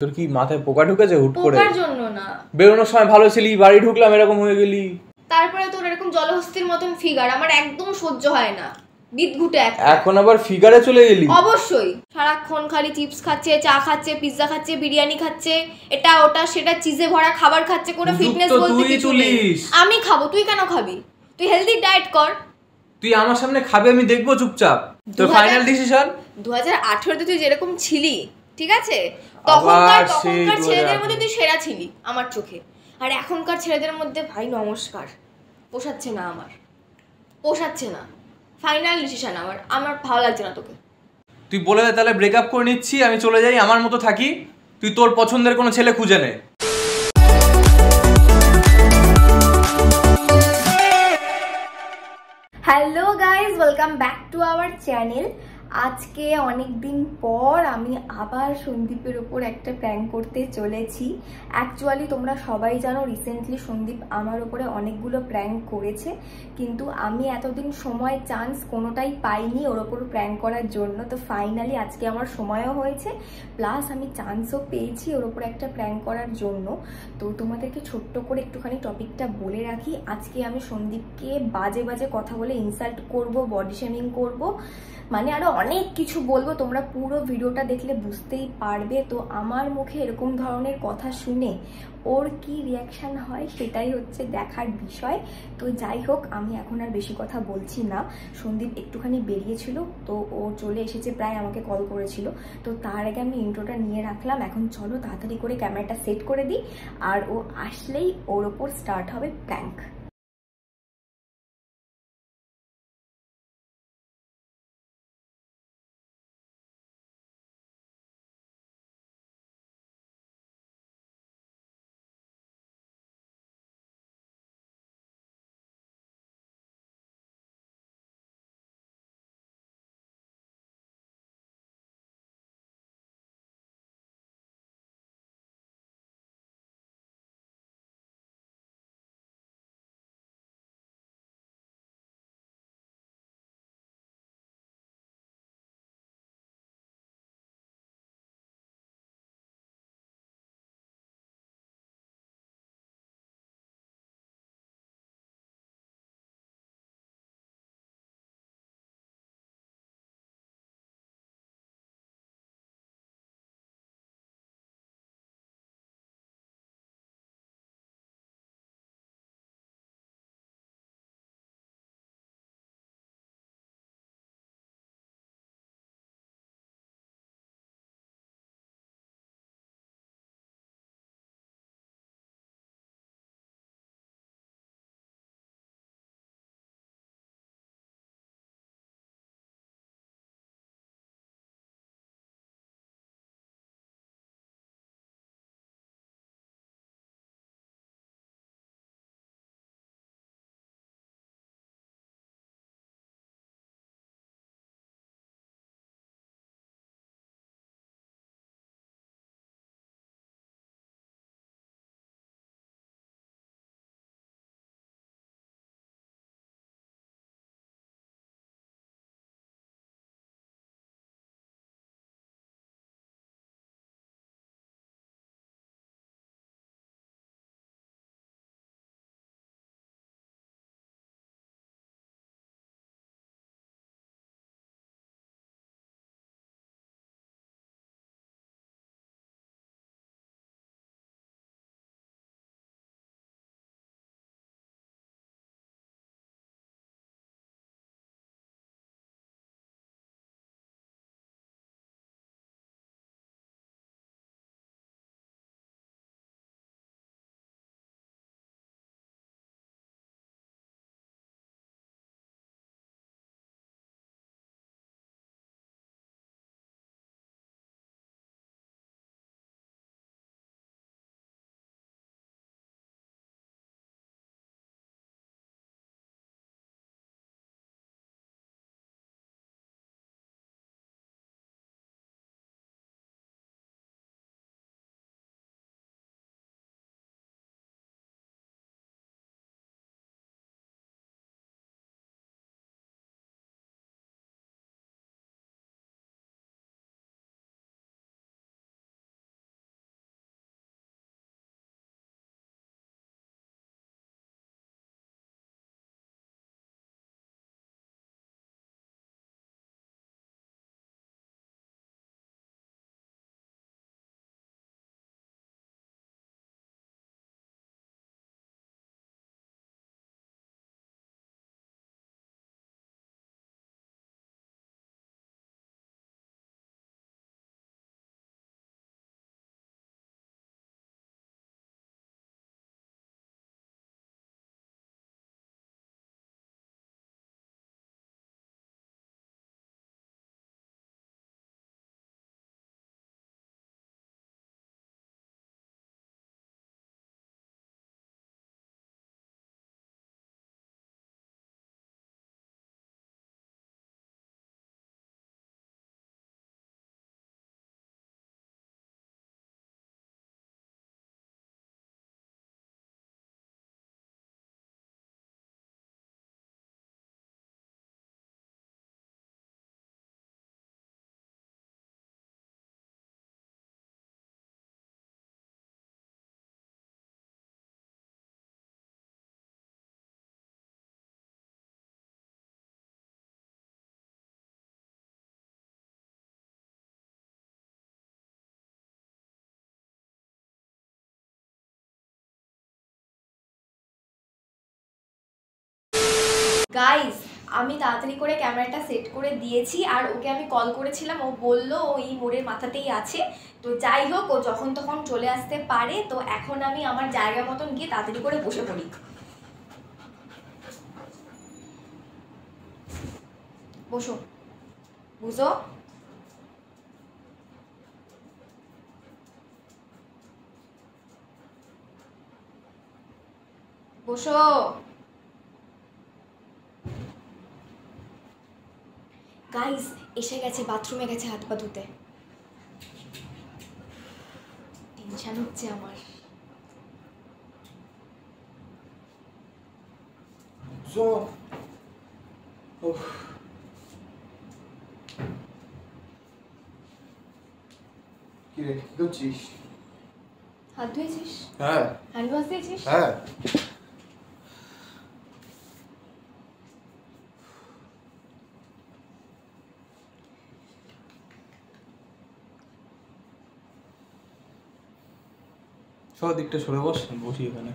তোর কি মাথায় পোকা ঢুকেছে হুট করে? পোকার জন্য না, বেরোনোর সময় ভালো ছিলি, বাড়ি ঢুকলাম এরকম হয়ে গেলি। তারপরে তোর এরকম জলহস্তির মতন ফিগার আমার একদম সহ্য হয় না, বিদঘুটে একটা। এখন আবার ফিগারে চলে গেলি? অবশ্যই, সারাক্ষণ খালি চিপস খাচ্ছে, চা খাচ্ছে, পিৎজা খাচ্ছে, বিরিয়ানি খাচ্ছে, এটা ওটা সেটা চিজে ভরা খাবার খাচ্ছে, কোনো ফিটনেস বলতে কিছু নেই। আমি খাবো, তুই কেন খাবি? তুই হেলদি ডায়েট কর। তুই আমার সামনে খাবি, আমি দেখবো চুপচাপ। তোর ফাইনাল ডিসিশন? 2018 তুই যেরকম ছিলি, ঠিক আছে, তখনকার ছেলেদের মধ্যে তুই সেরা ছিলি আমার চোখে। আর এখনকার ছেলেদের মধ্যে ভাই নমস্কার, পোষাচ্ছে না আমার, পোষাচ্ছে না। ফাইনাল ডিসিশন আমার ভালো লাগছে না তোকে। তুই বলে দে তাহলে ব্রেকআপ করে নিচ্ছি, আমি চলে যাই, আমার মতো থাকি, তুই তোর পছন্দের কোনো ছেলে খুঁজে নে। Hello guys, welcome back to our channel. আজকে অনেক দিন পর আমি আবার সন্দীপের ওপর একটা প্র্যাঙ্ক করতে চলেছি। অ্যাকচুয়ালি তোমরা সবাই জানো রিসেন্টলি সন্দীপ আমার ওপরে অনেকগুলো প্র্যাঙ্ক করেছে, কিন্তু আমি এতদিন সময় চান্স কোনোটাই পাইনি ওর ওপর প্র্যাঙ্ক করার জন্য। তো ফাইনালি আজকে আমার সময়ও হয়েছে, প্লাস আমি চান্সও পেয়েছি ওর ওপর একটা প্র্যাঙ্ক করার জন্য। তো তোমাদেরকে ছোট্ট করে একটুখানি টপিকটা বলে রাখি। আজকে আমি সন্দীপকে বাজে বাজে কথা বলে ইনসাল্ট করব, বডি শেমিং করব, মানে আরো অনেক কিছু বলবো। তোমরা পুরো ভিডিওটা দেখলে বুঝতেই পারবে। তো আমার মুখে এরকম ধরনের কথা শুনে ওর কি রিয়াকশন হয় সেটাই হচ্ছে দেখার বিষয়। তো যাই হোক, আমি এখন আর বেশি কথা বলছি না। সন্দীপ একটুখানি বেরিয়েছিল, তো ও চলে এসেছে, প্রায় আমাকে কল করেছিল। তো তার আগে আমি ইন্ট্রোটা নিয়ে রাখলাম। এখন চলো তাড়াতাড়ি করে ক্যামেরাটা সেট করে দিই, আর ও আসলেই ওর ওপর স্টার্ট হবে প্র্যাঙ্ক। গাইস, আমি তাড়াতাড়ি করে ক্যামেরাটা সেট করে দিয়েছি আর ওকে আমি কল করেছিলাম, ও বলল ও এই মোড়ের মাথাতেই আছে। তো যাই হোক, ও যখন তখন চলে আসতে পারে। তো এখন আমি আমার জায়গা মতন গিয়ে তাড়াতাড়ি করে বসে পড়ি। বসো, বুঝো। বসো। গাইস, এসে গেছে, বাথরুমে গেছে হাত পা ধুতে। টেনশন হচ্ছে আমার। কি রে, কি করছিস? হাত ধুয়েছিস? হ্যাঁ। হ্যান্ড ওয়াশ দিয়েছিস? হ্যাঁ। সব দিকটা সরে বস, বসি এখানে।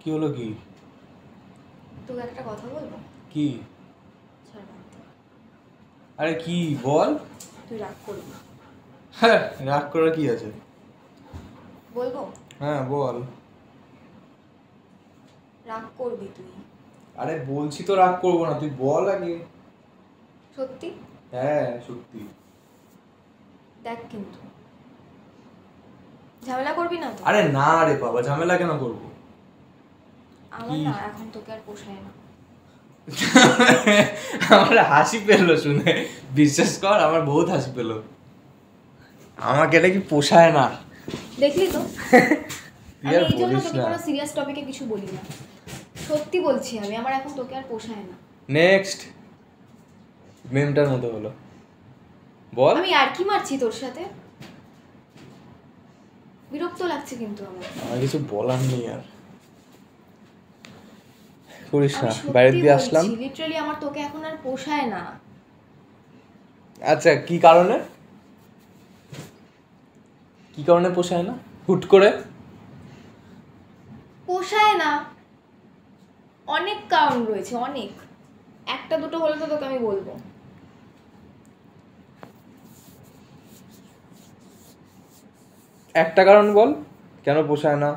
কি হলো? কি তোকে একটা কথা বলবো? কি? ছাড় বাদ দে। আরে কি বল। তুই রাগ করবি? হ্যাঁ, রাগ করার কি আছে? বলবো? হ্যাঁ বল। রাগ করবি তুই? আরে বলছি তো রাগ করবো না, তুই বল আগে। সত্যি? হ্যাঁ সত্যি। দেখ কিন্তু ঝামেলা করবি না তো? আরে না রে বাবা, ঝামেলা কেন করবো? আমার না এখন তোকে আর পোষায় না। আমার হাসি পেলো শুনে, বিশ্বাস কর আমার বহুত হাসি পেলো। আমাকে এটা কি পোষায় না? দেখলি তো, তুই আমি আর এই জন্য বলিস তোকে না। কোনো সিরিয়াস টপিকে কিছু বলি না। সত্যি বলছি, আমি আমার এখন তোকে আর পোষায় না। নেক্সট মেমটার মতো হলো, বল। আমি আর কি মারছি তোর সাথে? বিরক্ত লাগছে কিন্তু আমার। আমার কিছু বলার নেই আর, করিস না। বাইরে দিয়ে আসলাম। লিটারালি আমার তোকে এখন আর পোষায় না। আচ্ছা কি কারণে? কি কারণে পোষায় না? হুট করে পোষায় না অনেক কারণ রয়েছে, অনেক। একটা দুটো হলে তো তোকে আমি বলবো। একটা কারণ বল, কেন পোষায় না?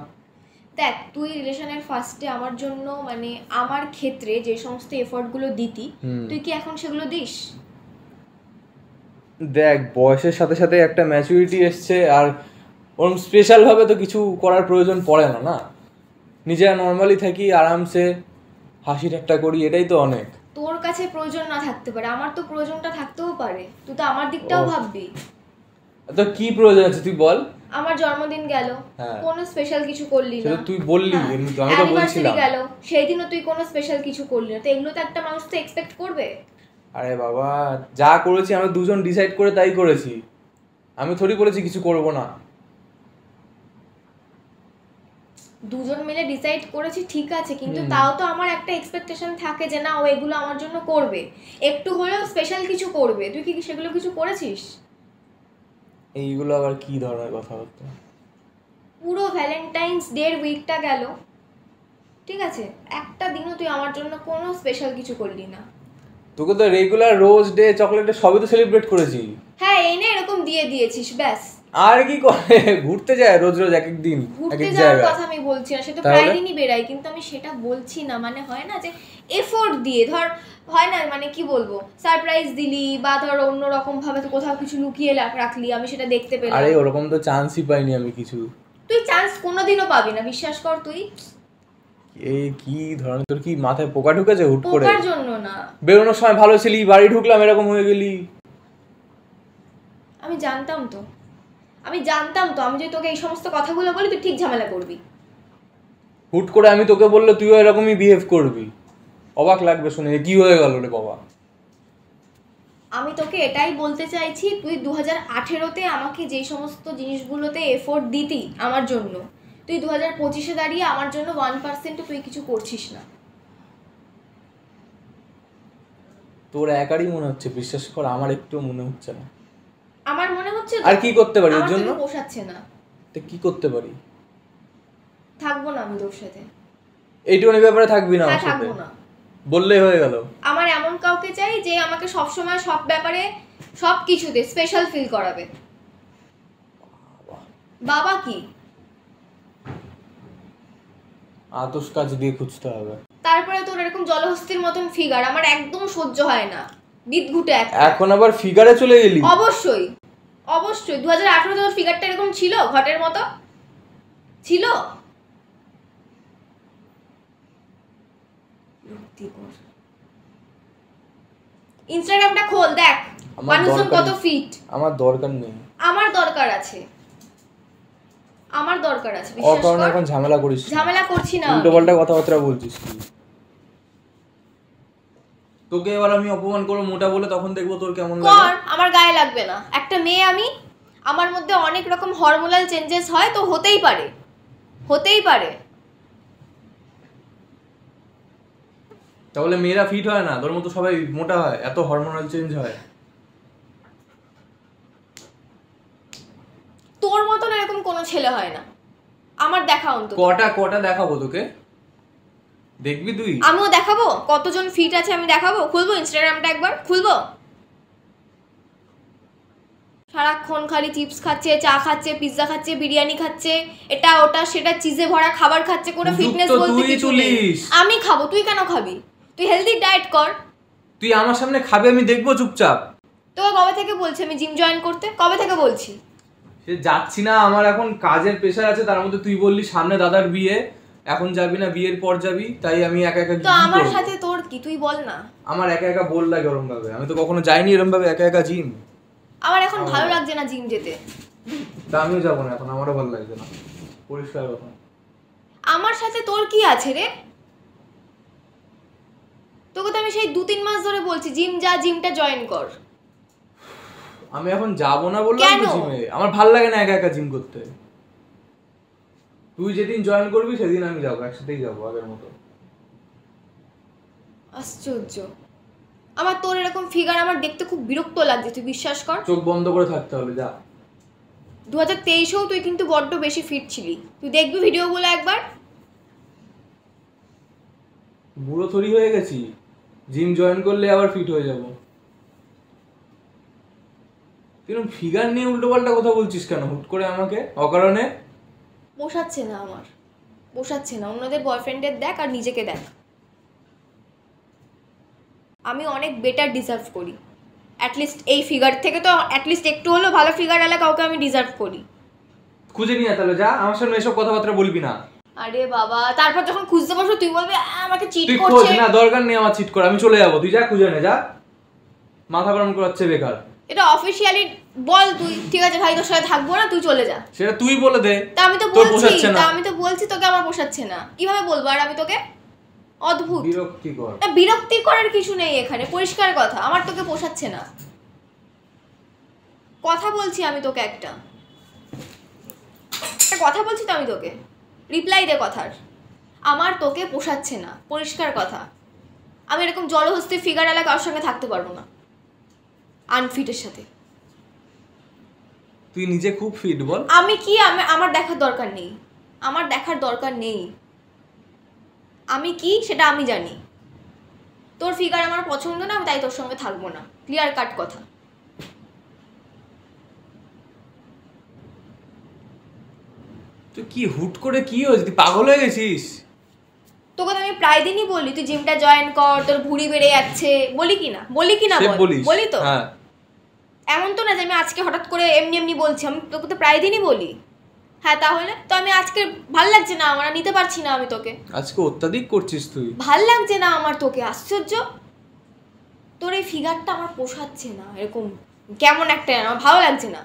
দেখ, তুই রিলেশনের ফার্স্টে আমার জন্য মানে আমার ক্ষেত্রে যে সমস্ত এফর্টগুলো দিতি, তুই কি এখন সেগুলো দিস? দেখ, বয়সের সাথে সাথে একটা ম্যাচুরিটি এসছে, আর ওরকম স্পেশাল ভাবে তো কিছু করার প্রয়োজন পড়ে না। না, নিজেরা নর্মালি থাকি, আরামসে হাসি ঠাট্টা করি, এটাই তো অনেক। তোর কাছে প্রয়োজন না থাকতে পারে, আমার তো প্রয়োজনটা থাকতেও পারে। তুই তো আমার দিকটাও ভাববি। তো কি প্রয়োজন আছে তুই বল। আমার জন্মদিন গেল, কোনো স্পেশাল কিছু করলি না। তুই বললি, আমি তো বলছিলাম। গেল, সেই দিনও তুই কোনো স্পেশাল কিছু করলি না। তো এগুলো তো একটা মানুষ তো এক্সপেক্ট করবে। আরে বাবা, যা করেছি আমরা দুজন ডিসাইড করে তাই করেছি, আমি থোড়ি বলেছি কিছু করব না। দুজন মিলে ডিসাইড করেছি ঠিক আছে, কিন্তু তাও তো আমার একটা এক্সপেকটেশন থাকে যে না ও এগুলো আমার জন্য করবে, একটু হলেও স্পেশাল কিছু করবে। তুই কি সেগুলো কিছু করেছিস? এইগুলো আবার কি ধরনের কথা হতো? পুরো ভ্যালেন্টাইন্স ডের উইকটা গেল, ঠিক আছে, একটা দিনও তুই আমার জন্য কোনো স্পেশাল কিছু করলি না। তোকে তো রেগুলার রোজ ডে চকলেটে সবই তো সেলিব্রেট করেছি। হ্যাঁ, এনে এরকম দিয়ে দিয়েছিস, ব্যাস। আর কি করে? ঘুরতে যায় রোজ রোজ এক এক দিন ঘুরতে যাওয়ার কথা আমি বলছি না, সে তো প্রায় দিনই বেরাই, কিন্তু আমি সেটা বলছি না। মানে হয় না যে এফোর্ট দিয়ে ধর, হয় না মানে কি বলবো, সারপ্রাইজ দিলি বা ধর অন্য রকম ভাবে তো কোথাও কিছু লুকিয়ে রাখলি, আমি সেটা দেখতে পেলাম। আরে ওরকম তো চান্সই পাইনি আমি কিছু। তুই চান্স কোনোদিনও পাবি না, বিশ্বাস কর। তুই এই কি ধরনের, তোর কি মাথায় পোকা ঢুকেছে হুট করে? পোকার জন্য না, বেরোনোর সময় ভালো ছিলি, বাড়ি ঢুকলাম এরকম হয়ে গেলি। আমি জানতাম তো, আমি যদি তোকে এই সমস্ত কথাগুলো বলি তুই ঠিক ঝামেলা করবি। হুট করে আমি তোকে বললে তুইও এরকমই বিহেভ করবি, অবাক লাগবে শুনে। কি হয়ে গেল রে বাবা? আমি তোকে এটাই বলতে চাইছি, তুই 2018-তে আমাকে যে সমস্ত জিনিসগুলোতে এফোর্ট দিতি আমার জন্য, তুই 2025-এ দাঁড়িয়ে আমার জন্য 1% তুই কিছু করছিস না। তোর একারই মনে হচ্ছে, বিশ্বাস কর আমার একটু মনে হচ্ছে না। আমার মনে হচ্ছে আর কি করতে পারি ওর জন্য? পোষাচ্ছে না। তো কি করতে পারি? থাকবো না আমি তোর সাথে। এইটুকুনি ব্যাপারে থাকবি না আমার হ্যাঁ, সাথে? থাকবো না। বললেই হয়ে গেল। আমার এমন কাউকে চাই যে আমাকে সবসময় সব ব্যাপারে সব কিছুতে স্পেশাল ফিল করাবে। বাবা কি? আতস কাজ দিয়ে খুঁজতে হবে। তারপরে তোর এরকম জলহস্তির মতন ফিগার আমার একদম সহ্য হয় না, বিদঘুটে একটা। এখন আবার ফিগারে চলে গেলি? অবশ্যই অবশ্যই। 2018 তোর ফিগারটা এরকম ছিল, ঘটের মতো ছিল। ইনস্টাগ্রামটা খোল, দেখ মানুষজন কত ফিট। আমার দরকার নেই। আমার দরকার আছে, আমার দরকার আছে, বিশ্বাস অকারণে কর। এখন ঝামেলা করিস না। ঝামেলা করছি না, উল্টো পাল্টা কথাবার্তা বলছিস তুই। তোকে এবার আমি অপমান করবো মোটা বলে, তখন দেখবো তোর কেমন কর, লাগে। আমার গায়ে লাগবে না। একটা মেয়ে আমি, আমার মধ্যে অনেক রকম হরমোনাল চেঞ্জেস হয়, তো হতেই পারে, হতেই পারে। তাহলে মেয়েরা ফিট হয় না? তোর মতো সবাই মোটা হয়, এত হরমোনাল চেঞ্জ হয়? তোর মতন এরকম কোনো ছেলে হয় না আমার দেখা অন্তত। কটা দেখাবো তোকে, দেখবি তুই? আমিও দেখাবো কতজন ফিট আছে, আমি দেখাবো। খুলবো ইনস্টাগ্রামটা একবার, খুলবো। সারাক্ষণ খালি চিপস খাচ্ছে, চা খাচ্ছে, পিৎজা খাচ্ছে, বিরিয়ানি খাচ্ছে, এটা ওটা সেটা চিজে ভরা খাবার খাচ্ছে, কোনো ফিটনেস বলতে কিছু নেই। আমি খাবো, তুই কেন খাবি? তুই হেলদি ডায়েট কর। তুই আমার সামনে খাবি, আমি দেখবো চুপচাপ? তোকে কবে থেকে বলছি আমি জিম জয়েন করতে? কবে থেকে বলছি? সে যাচ্ছি না, আমার এখন কাজের প্রেশার আছে, তার মধ্যে তুই বললি সামনে দাদার বিয়ে, এখন যাবি না, বিয়ের পর যাবি, তাই আমি একা একা তো আমার সাথে তোর কি, তুই বল না। আমার একা একা বোর লাগে ওরম ভাবে, আমি তো কখনো যাইনি এরম ভাবে একা একা জিম। আমার এখন ভালো লাগছে না জিম যেতে। তা আমিও যাবো না এখন, আমারও ভালো লাগছে না, পরিষ্কার কথা। আমার সাথে তোর কি আছে রে? তোকে তো আমি সেই 2-3 মাস ধরে বলছি জিম যা, জিমটা জয়েন কর। আমি এখন যাবো না বললাম তো জিমে, আমার ভালো লাগে না একা একা জিম করতে। তুই যেদিন জয়েন করবি সেদিন আমি যাবো, একসাথেই যাবো আগের মতো। আশ্চর্য, আমার তোর এরকম ফিগার আমার দেখতে খুব বিরক্ত লাগছে, তুই বিশ্বাস কর। চোখ বন্ধ করে থাকতে হবে, যা। 2023-এও তুই কিন্তু বড্ড বেশি ফিট ছিলি, তুই দেখবি ভিডিওগুলো একবার। বুড়ো থরি হয়ে গেছি, জিম জয়েন করলে আবার ফিট হয়ে যাবো? কিরকম ফিগার নিয়ে উল্টো পাল্টা কথা বলছিস কেন হুট করে আমাকে অকারণে? পোষাচ্ছে না আমার, পোষাচ্ছে না। অন্যদের বয়ফ্রেন্ডের দেখ আর নিজেকে দেখ। আমি অনেক বেটার ডিজার্ভ করি, অ্যাটলিস্ট এই ফিগার থেকে তো অ্যাটলিস্ট একটু হলেও ভালো ফিগার আলা কাউকে আমি ডিজার্ভ করি। খুঁজে নিয়ে তাহলে যা, আমার সামনে এসব কথাবার্তা বলবি না। আরে বাবা, তারপর যখন খুঁজতে বসো তুই বলবি আমাকে চিট তুই করছে। খোঁজ না, দরকার নেই আমার চিট করা, আমি চলে যাবো, তুই যা খুঁজে নে, যা। মাথা গরম করাচ্ছে বেকার। এটা অফিশিয়ালি বল তুই, ঠিক আছে ভাই তোর সাথে থাকবো না, তুই চলে যা। সেটা তুই বলে দে। তা আমি তো বলছি, তোকে আমার পোষাচ্ছে না, কিভাবে বলবো আর আমি তোকে? অদ্ভুত, বিরক্তিকর। না বিরক্তি করার কিছু নেই এখানে, পরিষ্কার কথা, আমার তোকে পোষাচ্ছে না। কথা বলছি আমি তোকে, একটা কথা বলছি তো আমি তোকে, রিপ্লাই দে কথার। আমার তোকে পোষাচ্ছে না, পরিষ্কার কথা। আমি এরকম জলহস্তি ফিগার আলা কারোর সঙ্গে থাকতে পারবো না, আনফিটের সাথে। তুই নিজে খুব ফিট বল। আমি কি, আমার দেখার দরকার নেই, আমার দেখার দরকার নেই। আমি কি সেটা আমি জানি। তোর ফিগার আমার পছন্দ না, আমি তাই তোর সঙ্গে থাকবো না, ক্লিয়ার কাট কথা। তুই কি হুট করে কি হয়েছে, তুই পাগল হয়ে গেছিস? তোকে তো আমি প্রায় দিনই বলি তুই জিমটা জয়েন কর, তোর ভুঁড়ি বেড়ে যাচ্ছে, বলি কি না? বলি তো। হ্যাঁ। এমন তো না যে আমি আজকে হঠাৎ করে এমনি এমনি বলছি, আমি তোকে তো প্রায় দিনই বলি। হ্যাঁ তাহলে তো আমি আজকে ভাল লাগছে না আমার, নিতে পারছি না আমি তোকে। আজকে অত্যাধিক করছিস তুই। ভাল লাগছে না আমার তোকে, আশ্চর্য। তোর এই ফিগারটা আমার পোষাচ্ছে না, এরকম কেমন একটা আমার ভালো লাগছে না।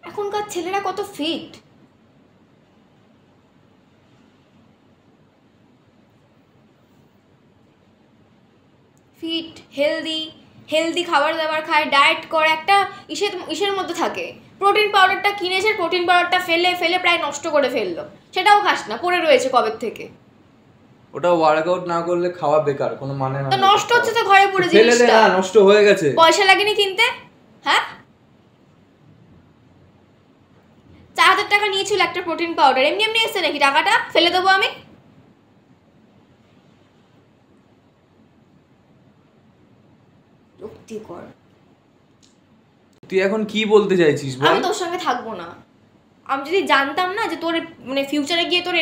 এখনকার ছেলেরা কত ফিট, ফিট, হেলদি খাবার দাবার খায়, ডায়েট করে, একটা ইসের মধ্যে থাকে। প্রোটিন পাউডারটা কিনেছে, প্রোটিন পাউডারটা ফেলে প্রায় নষ্ট করে ফেললো, সেটাও খাস না, পড়ে রয়েছে কবের থেকে। ওটা ওয়ার্কআউট না করলে খাওয়া বেকার, কোনো মানে হয় তো না। নষ্ট হচ্ছে তো ঘরে পড়ে ফেলে দে জিনিসটা। না, নষ্ট হয়ে গেছে। পয়সা লাগেনি কিনতে? হ্যাঁ, 4000 টাকা নিয়েছিল একটা প্রোটিন পাউডার, এমনি এমনি এসছে নাকি টাকাটা? ফেলে দেবো আমি? বিরক্তিকর। তুই এখন কি বলতে চাইছিস বল? আমি তোর সঙ্গে থাকবো না। আমি যদি জানতাম না যে তোর মানে ফিউচারে গিয়ে তোর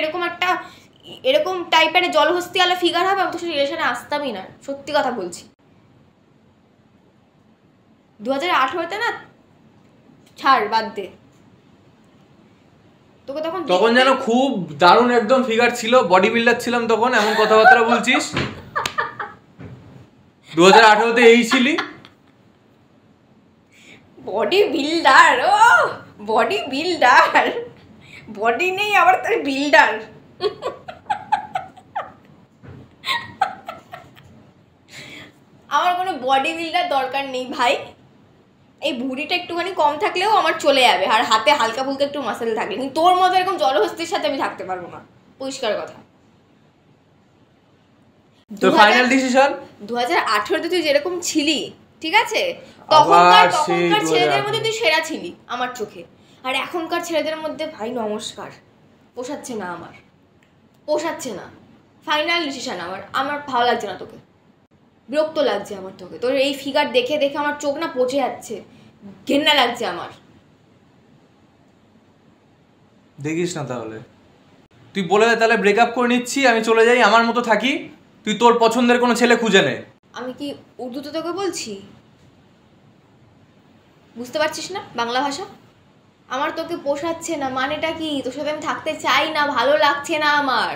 এরকম টাইপের জলহস্তিওয়ালা ফিগার হবে, আমি তোর সাথে রিলেশনে আসতামই না, সত্যি কথা বলছি। 2018-তে না, ছাড়, বাদ দে। তোকে তখন যেন খুব দারুণ একদম ফিগার ছিল, বডি বিল্ডার ছিলাম তখন, এমন কথাবার্তা বলছিস? 2018-তে এই ছিলি? Body builder? ও বডি বিল্ডার, বডি নেই আবার তার বিল্ডার। আমার কোনো বডি বিল্ডার দরকার নেই ভাই। এই ভুঁড়িটা একটুখানি কম থাকলেও আমার চলে যাবে, আর হাতে হালকা ফুলকা একটু মাসেল থাকলে, কিন্তু তোর মতো এরকম জলহস্তির সাথে আমি থাকতে পারবো না, পরিষ্কার কথা। তো ফাইনাল ডিসিশন? 2018-তে তুই যেরকম ছিলি, ঠিক আছে, তখনকার ছেলেদের মধ্যে তুই সেরা ছিলি আমার চোখে। আর এখনকার ছেলেদের মধ্যে ভাই নমস্কার, পোষাচ্ছে না আমার, পোষাচ্ছে না। ফাইনাল ডিসিশন আমার ভালো লাগছে না তোকে, বিরক্ত লাগছে আমার তোকে। তোর এই ফিগার দেখে দেখে আমার চোখ না পচে যাচ্ছে, ঘেন্না লাগছে আমার। দেখিস না তাহলে, তুই বলে দে তাহলে ব্রেকআপ করে নিচ্ছি, আমি চলে যাই, আমার মতো থাকি, তুই তোর পছন্দের কোনো ছেলে খুঁজে নে। আমি কি উর্দুতে তোকে বলছি? বুঝতে পারছিস না বাংলা ভাষা? আমার তোকে পোষাচ্ছে না মানেটা কি? তোর সাথে আমি থাকতে চাই না, ভালো লাগছে না আমার।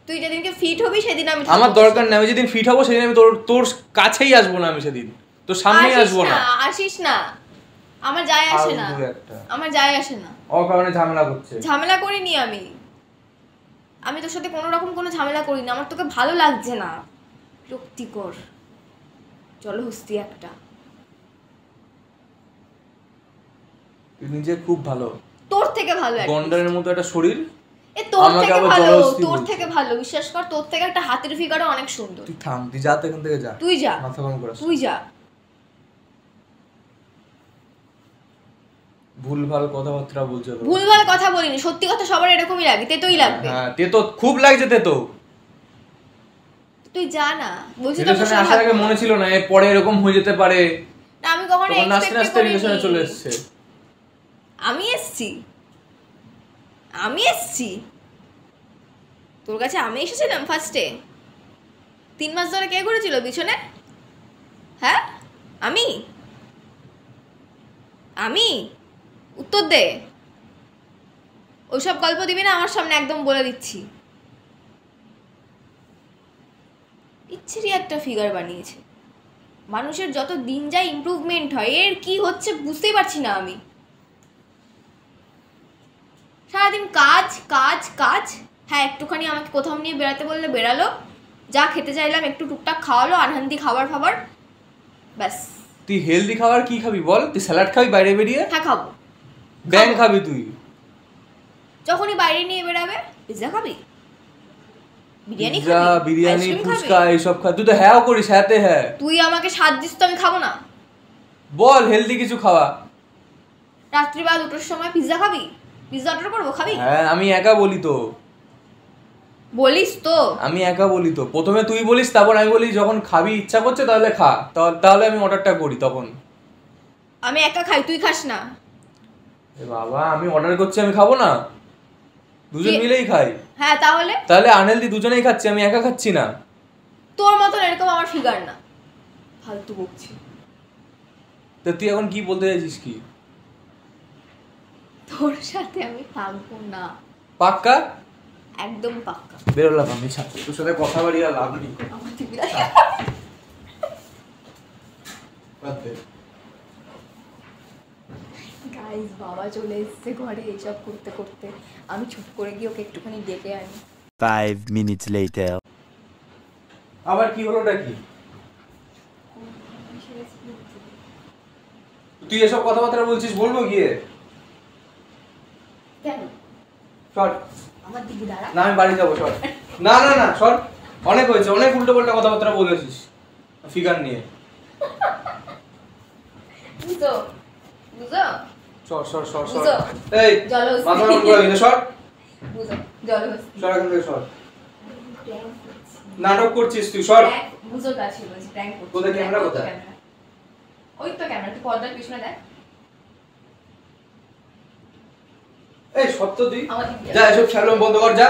তুই যেদিনকে ফিট হবি সেদিন আমি আমার দরকার নেই, আমি যেদিন ফিট হবো সেদিন আমি তোর কাছেই আসবো না, আমি সেদিন তোর সামনেই আসবো না। আসিস না, আমার যায় আসে না, আমার যায় আসে না। অকারণে ঝামেলা করছে। ঝামেলা করিনি আমি তোর সাথে কোনো রকম কোনো ঝামেলা করিনি। আমার তোকে ভালো লাগছে না, বিরক্তিকর জলহস্তি একটা। তুই নিজে খুব ভালো, তোর থেকে ভালো, গন্ডারের মতো একটা শরীর, তোর থেকে ভালো, তোর থেকে ভালো, বিশ্বাস কর। তোর থেকে একটা হাতের ফিগারও অনেক সুন্দর। তুই থাম, তুই যা এখান থেকে যা, তুই যা, মাথা গরম করিস, তুই যা। ভুলভাল কথাবার্তা বলছো। ভুলভাল কথা বলিনি, সত্যি কথা সবার এরকমই লাগে, তেতোই লাগবে। হ্যাঁ, তেতো খুব লাগছে, তেতো। তুই যা না, বলছি তো রিলেশনে আসার আগে মনে ছিল না এর পরে এরকম হয়ে যেতে পারে। না, আমি কখনো এক্সপেক্ট করিনি। রিলেশনে চলে এসেছে। আমি এসেছি তোর কাছে, আমি এসেছিলাম ফার্স্টে। 3 মাস ধরে কে ঘুরেছিল পিছনে? হ্যাঁ, আমি উত্তর দে। ওইসব গল্প দিবি না আমার সামনে, একদম বলে দিচ্ছি। ইচ্ছেরই একটা ফিগার বানিয়েছে। মানুষের যত দিন যায় ইমপ্রুভমেন্ট হয়, এর কি হচ্ছে বুঝতেই পারছি না আমি। সারাদিন কাজ কাজ কাজ। হ্যাঁ, একটুখানি আমাকে কোথাও নিয়ে বেড়াতে বললে বেড়ালো, যা খেতে চাইলাম একটু টুকটাক খাওয়ালো, আনহান্দি খাবার ব্যাস। তুই হেলদি খাবার কি খাবি বল? তুই স্যালাড খাবি বাইরে বেরিয়ে? হ্যাঁ খাবো। ব্যাং খাবি তুই? যখনই বাইরে নিয়ে বেরাবে পিৎজা খাবি, বিরিয়ানি খাবি, বিরিয়ানি, ফুচকা এইসব খা। তুই তো হ্যাঁও করিস, হ্যাঁতে হ্যাঁ। তুই আমাকে স্বাদ দিস তো আমি খাবো না? বল হেলদি কিছু খাওয়া। রাত্রিবেলা 2টোর সময় পিৎজা খাবি? পিৎজা অর্ডার করবো, খাবি? হ্যাঁ, আমি একা বলি তো। বলিস তো? আমি একা বলি তো। প্রথমে তুই বলিস, তারপর আমি বলি যখন খাবি ইচ্ছা করছে তাহলে খা, তাহলে আমি অর্ডারটা করি তখন। আমি একা খাই, তুই খাস না? এ বাবা, আমি অর্ডার করছি, আমি খাবো না? দুজন মিলেই খাই। হ্যাঁ, তাহলে আনহেলদি দুজনেই খাচ্ছি, আমি একা খাচ্ছি না। তোর মতন এরকম আমার ফিগার না, ফালতু বকছি। তো তুই এখন কি বলতে চাইছিস? কি তোর সাথে আমি থাকবো না। পাক্কা? একদম পাক্কা। বেরোলাম আমি, ছাড়, তোর সাথে কথা বলি আর লাভ নেই। গাইস, বাবা চলে এসেছে ঘরে। এইসব করতে করতে আমি চুপ করে গিয়ে ওকে একটুখানি ডেকে আনি। 5 minutes later. আবার কি হলোটা কি? তুই এসব কথাবার্তা বলছিস, বলবো গিয়ে? কেন? চল, আমার দিকে দাঁড়া। না আমি বাড়ি যাবো, সর। না না না সর, অনেক হয়েছে, অনেক উল্টো পাল্টা কথাবার্তা বলেছিস ফিগার নিয়ে। বুঝো বুঝো সর সর সর সর। বুঝো। এই জলহস্তি। মাথা গরম করে দিলে সর বুঝো জলহস্তি। সর এখান থেকে সর। নাটক করছিস তুই, সর। বুঝো কাছে বলছি প্র্যাঙ্ক করছি। কোথায় ক্যামেরা, কোথায়? ওই তো ক্যামেরা, তুই পর্দার পিছনে দেখ। এই সত্য তুই আমার দিকে যা, এসব শ্যালম বন্ধ কর, যা।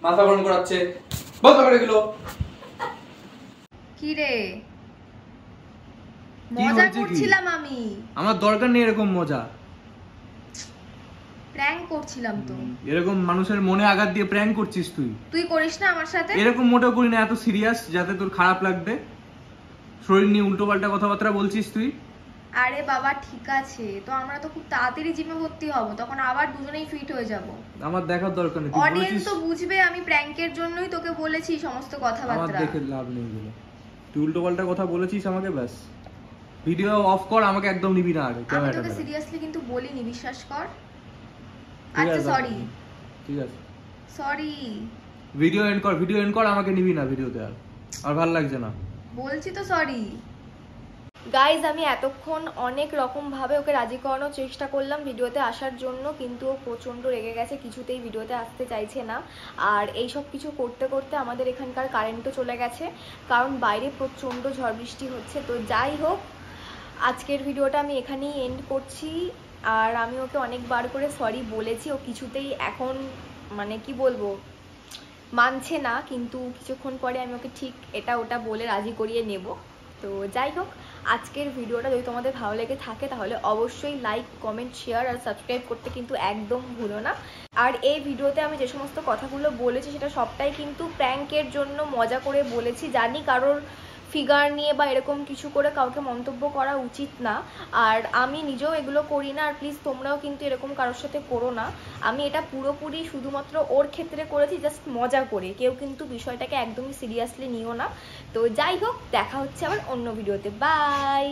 মাথা গরম করাচ্ছে, বন্ধ করে দিল। কি রে, কি মজা হচ্ছে কি? করছিলাম আমি, আমার দরকার নেই এরকম মজা। প্র্যাঙ্ক করছিলাম তো। এরকম মানুষের মনে আঘাত দিয়ে প্র্যাঙ্ক করছিস তুই। তুই করিস না আমার সাথে। এরকম মোটেও করি না, এত সিরিয়াস যাতে তোর খারাপ লাগবে। শরীর নিয়ে উল্টো পাল্টা কথাবার্তা বলছিস তুই। আরে বাবা ঠিক আছে, তো আমরা তো খুব তাড়াতাড়ি জিমে ভর্তি হব, তখন আবার দুজনেই ফিট হয়ে যাব। আমার দেখার দরকার নেই, তুই অডিয়েন্স বলেছিস। তো বুঝবে আমি প্র্যাঙ্কের জন্যই তোকে বলেছি সমস্ত আমার কথাবার্তা। দেখে লাভ নেই এগুলো। তুই উল্টো পাল্টা কথা বলেছিস আমাকে, ব্যাস। ভিডিও অফ কর, আমাকে একদম নিবি না আগে আমি ক্যামেরাটা। তোকে সিরিয়াসলি কিন্তু বলিনি, বিশ্বাস কর। ঠিক আচ্ছা আছে, সরি ঠিক আছে। সরি ভিডিও এন্ড কর, ভিডিও এন্ড কর, আমাকে নিবি না ভিডিওতে। আর ভালো লাগছে না। বলছি তো সরি। গাইজ আমি এতক্ষণ অনেক রকম ভাবে ওকে রাজি করানোর চেষ্টা করলাম ভিডিওতে আসার জন্য, কিন্তু ও প্রচণ্ড রেগে গেছে, কিছুতেই ভিডিওতে আসতে চাইছে না। আর এই সব কিছু করতে করতে আমাদের এখানকার কারেন্টও চলে গেছে, কারণ বাইরে প্রচণ্ড ঝড় বৃষ্টি হচ্ছে। তো যাই হোক, আজকের ভিডিওটা আমি এখানেই এন্ড করছি। আর আমি ওকে অনেকবার করে সরি বলেছি, ও কিছুতেই এখন মানে কি বলবো মানছে না, কিন্তু কিছুক্ষণ পরে আমি ওকে ঠিক এটা ওটা বলে রাজি করিয়ে নেব। তো যাই হোক, আজকের ভিডিওটা যদি তোমাদের ভালো লেগে থাকে তাহলে অবশ্যই লাইক, কমেন্ট, শেয়ার আর সাবস্ক্রাইব করতে কিন্তু একদম ভুলো না। আর এই ভিডিওতে আমি যে সমস্ত কথাগুলো বলেছি সেটা সবটাই কিন্তু প্র্যাঙ্কের জন্য মজা করে বলেছি। জানি কারোর ফিগার নিয়ে বা এরকম কিছু করে কাউকে মন্তব্য করা উচিত না, আর আমি নিজেও এগুলো করি না। আর প্লিজ তোমরাও কিন্তু এরকম কারোর সাথে করো না। আমি এটা পুরোপুরি শুধুমাত্র ওর ক্ষেত্রে করেছি, জাস্ট মজা করে। কেউ কিন্তু বিষয়টাকে একদমই সিরিয়াসলি নিও না। তো যাই হোক, দেখা হচ্ছে আবার অন্য ভিডিওতে। বাই।